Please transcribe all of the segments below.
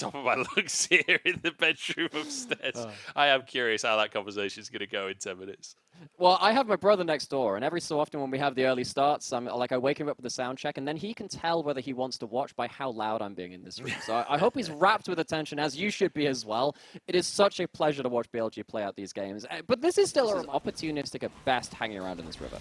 top of my lungs here in the bedroom upstairs. I am curious how that conversation is going to go in 10 minutes. Well, I have my brother next door, and every so often when we have the early starts, I wake him up with a sound check, and then he can tell whether he wants to watch by how loud I'm being in this room. So I hope he's wrapped with attention, as you should be as well. It is such a pleasure to watch BLG play out these games, but this is still opportunistic at best, hanging around in this river.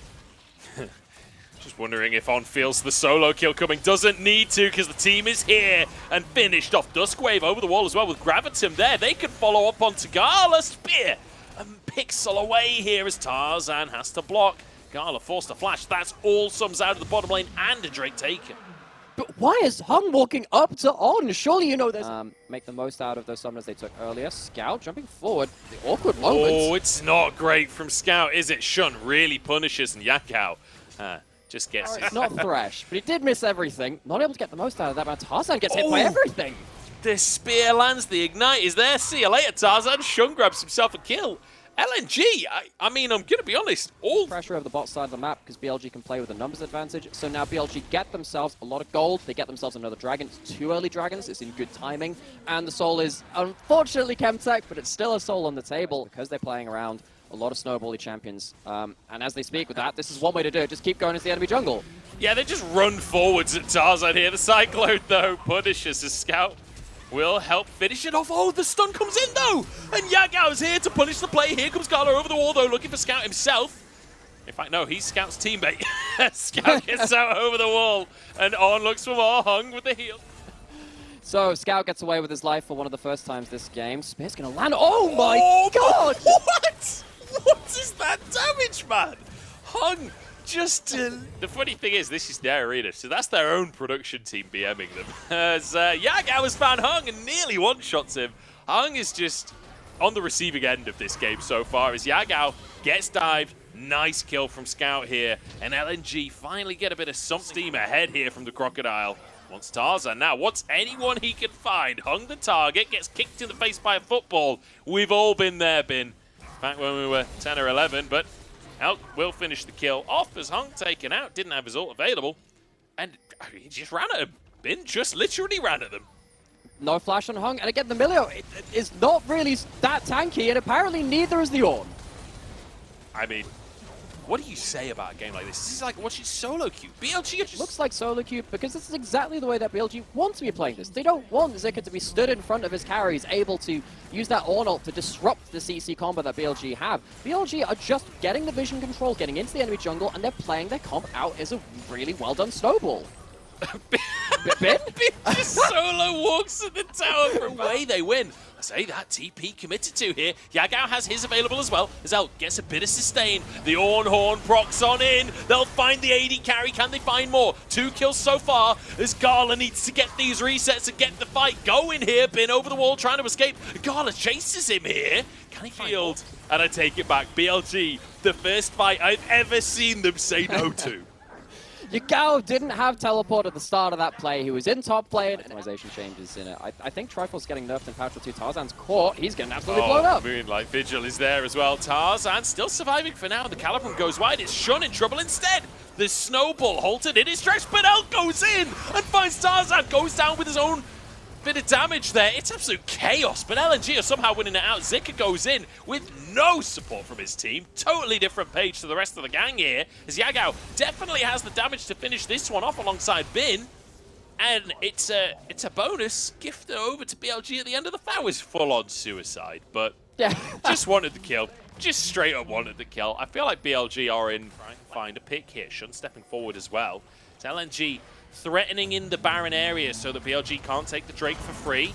Just wondering if On feels the solo kill coming. Doesn't need to, because the team is here and finished off. Duskwave over the wall as well with Gravitum there. They can follow up on Tagala. Spear and Pixel away here as Tarzan has to block. Gala forced to flash. That's all sums out of the bottom lane and a Drake taken. But why is Hung walking up to On? Surely you know this. Make the most out of those summoners they took earlier. Scout jumping forward. The awkward moment. Oh, it's not great from Scout, is it? Shun really punishes and Yakao just gets it. It's not Thresh, but he did miss everything. Not able to get the most out of that, but Tarzan gets hit by everything. The spear lands, the ignite is there. See you later, Tarzan. Shun grabs himself a kill. LNG, I mean, I'm going to be honest, all pressure over the bot side of the map because BLG can play with a numbers advantage. So now BLG get themselves a lot of gold. They get themselves another dragon. It's 2 early dragons. It's in good timing. And the soul is unfortunately Chemtech, but it's still a soul on the table because they're playing around a lot of snowbally champions. And as they speak with that, this is one way to do it. Just keep going into the enemy jungle. Yeah, they just run forwards at Tarzan here. The Cyclone, though, punishes the Scout. Will help finish it off. Oh, the stun comes in, though! And Yagao's here to punish the play. Here comes Gala over the wall, though, looking for Scout himself. In fact, no, he's Scout's teammate. Scout gets out over the wall, and On looks for more. Hung with the heal. So, Scout gets away with his life for one of the first times this game. Spear's gonna land. Oh my god! What? What is that damage, man? Hung just The funny thing is, this is their arena, so that's their own production team BMing them. As Yagao has found Hung and nearly one-shots him. Hung is just on the receiving end of this game so far as Yagao gets dived. Nice kill from Scout here. And LNG finally get a bit of some steam ahead here from the Crocodile. Wants Tarzan now, wants anyone he can find. Hung the target, gets kicked in the face by a football. We've all been there, back when we were 10 or 11, but Elk will finish the kill off as Hung taken out, didn't have his ult available, and he just ran at him. Bin just literally ran at them. No flash on Hung, and again, the Milio is not really that tanky, and apparently neither is the Ornn. I mean, what do you say about a game like this? This is like watching solo queue. BLG just looks like solo queue because this is exactly the way that BLG wants to be playing this. They don't want Zika to be stood in front of his carries, able to use that Ornn ult to disrupt the CC combo that BLG have. BLG are just getting the vision control, getting into the enemy jungle, and they're playing their comp out as a really well done snowball. Bin just solo walks at the tower for away. They win. I say that TP committed to here. Yagao has his available as well. As Elk gets a bit of sustain. The Ornn Horn procs on in. They'll find the AD carry. Can they find more? 2 kills so far. As Gala needs to get these resets and get the fight going here. Bin over the wall trying to escape. Gala chases him here. Can he field? And I take it back. BLG, the first fight I've ever seen them say no to. Yagao didn't have teleport at the start of that play. He was in top lane. Optimization changes in it. I think Trifle's getting nerfed in Power 2. Tarzan's caught. He's getting absolutely blown up. Moonlight Vigil is there as well. Tarzan still surviving for now. The Calibrum goes wide. It's Shun in trouble instead. The Snowball halted in his tracks, but Elk goes in and finds Tarzan. Goes down with his own bit of damage there. It's absolute chaos, but LNG are somehow winning it out. Zika goes in with no support from his team. Totally different page to the rest of the gang here, as Yagao definitely has the damage to finish this one off alongside Bin. And it's a bonus gift over to BLG at the end of the fight. That was full-on suicide, but yeah, just wanted the kill. Just straight up wanted the kill. I feel like BLG are in trying to find a pick here. Shun stepping forward as well. It's LNG threatening in the Baron area so that BLG can't take the Drake for free.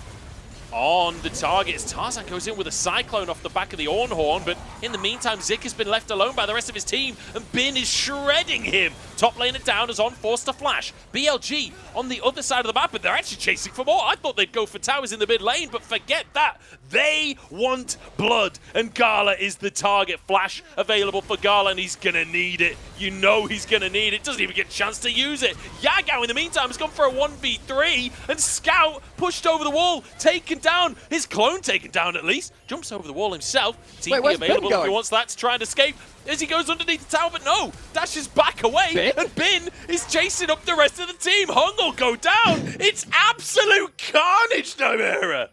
On the target, as Tarzan goes in with a Cyclone off the back of the Ornn Horn, but in the meantime, Zik has been left alone by the rest of his team, and Bin is shredding him. Top laner down as On forced to flash. BLG on the other side of the map, but they're actually chasing for more. I thought they'd go for towers in the mid lane, but forget that. They want blood, and Gala is the target. Flash available for Gala, and he's gonna need it. You know he's going to need it. Doesn't even get a chance to use it. Yagao, in the meantime, has gone for a 1v3, and Scout pushed over the wall, taken down. His clone taken down, at least. Jumps over the wall himself. TP available if he wants that to try and escape. As he goes underneath the tower, but no, dashes back away, and Bin is chasing up the rest of the team. Hung will go down. It's absolute carnage, Nomura.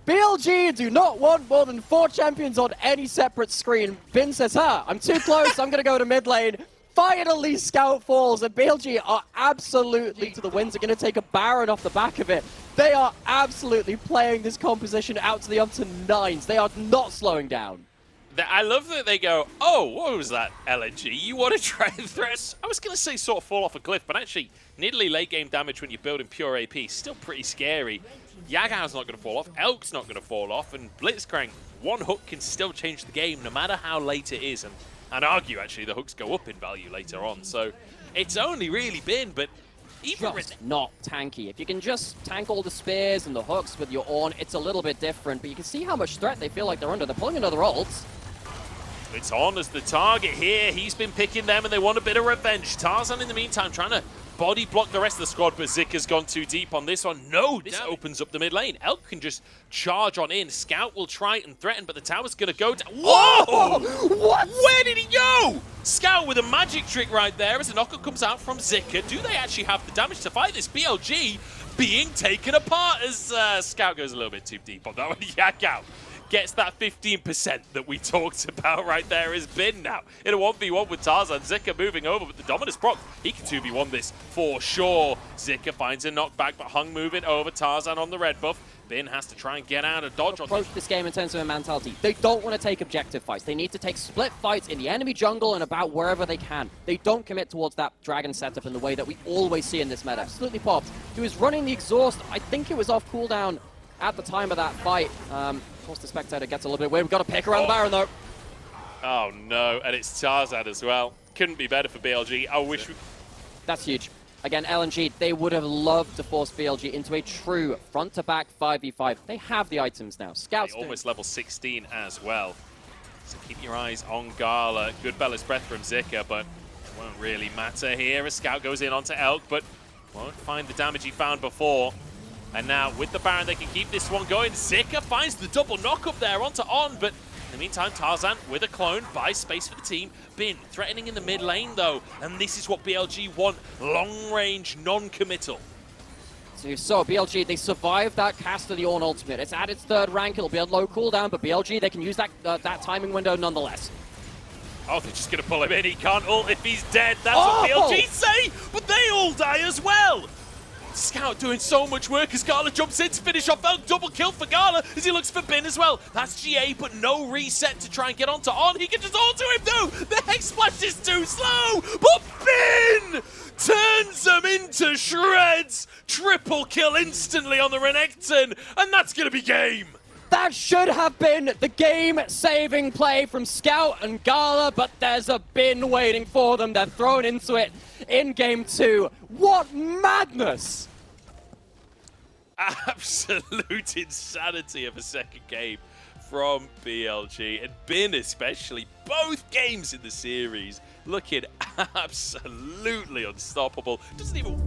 BLG do not want more than 4 champions on any separate screen. Bin says, I'm too close, I'm going to go to mid lane. Finally, Scout falls, and BLG are absolutely to the wins. They're going to take a Baron off the back of it. They are absolutely playing this composition out to the up to 9s. They are not slowing down. I love that they go, oh, what was that, LNG? You want to try and threat? I was going to say sort of fall off a cliff, but actually, nearly late game damage when you're building pure AP, still pretty scary. Yagao's not going to fall off, Elk's not going to fall off, and Blitzcrank, one hook can still change the game no matter how late it is, and argue, actually, the hooks go up in value later on. So it's only really been, but even just not tanky. If you can just tank all the spears and the hooks with your Ornn, it's a little bit different, but you can see how much threat they feel like they're under. They're pulling another ult. It's On as the target here. He's been picking them, and they want a bit of revenge. Tarzan, in the meantime, trying to body block the rest of the squad, but Zik has gone too deep on this one. No, this opens up the mid lane. Elk can just charge on in. Scout will try and threaten, but the tower's going to go down. Whoa! What? Where did he go? Scout with a magic trick right there as the knocker comes out from Zika. Do they actually have the damage to fight this? BLG being taken apart as Scout goes a little bit too deep on that one. Yagao gets that 15% that we talked about right there as Bin now. In a 1v1 with Tarzan, Zika moving over, but the Dominus proc, he can 2v1 this for sure. Zika finds a knockback, but Hung moving over, Tarzan on the red buff. Bin has to try and get out of dodge. Approach this game in terms of a mentality. They don't want to take objective fights. They need to take split fights in the enemy jungle and about wherever they can. They don't commit towards that dragon setup in the way that we always see in this meta. Absolutely popped. He was running the exhaust. I think it was off cooldown at the time of that fight. Of course, the spectator gets a little bit weird. We've got to pick around the Baron, though. Oh, no. And it's Tarzan as well. Couldn't be better for BLG. I wish we... That's huge. Again, LNG, they would have loved to force BLG into a true front-to-back 5v5. They have the items now. Scouts almost level 16 as well. So keep your eyes on Gala. Good Bella's breath from Zika, but it won't really matter here as Scout goes in onto Elk, but won't find the damage he found before. And now, with the Baron, they can keep this one going. Zika finds the double knock up there onto On, but in the meantime, Tarzan with a clone buys space for the team. Bin threatening in the mid lane, though, and this is what BLG want. Long-range, non-committal. So BLG, they survived that cast of the Ornn ultimate. It's at its 3rd rank. It'll be a low cooldown, but BLG, they can use that timing window nonetheless. Oh, they're just going to pull him in. He can't ult if he's dead. That's what BLG say, but they all die as well. Scout doing so much work as Gala jumps in to finish off Elk. Double kill for Gala as he looks for Bin as well. That's GA, but no reset to try and get onto On. He can just auto him though. The Hex Splash is too slow, but Bin turns them into shreds. Triple kill instantly on the Renekton, and that's going to be game. That should have been the game-saving play from Scout and Gala, but there's a Bin waiting for them. They're thrown into it in game 2. What madness! Absolute insanity of a second game from BLG, and Bin especially. Both games in the series looking absolutely unstoppable. Doesn't even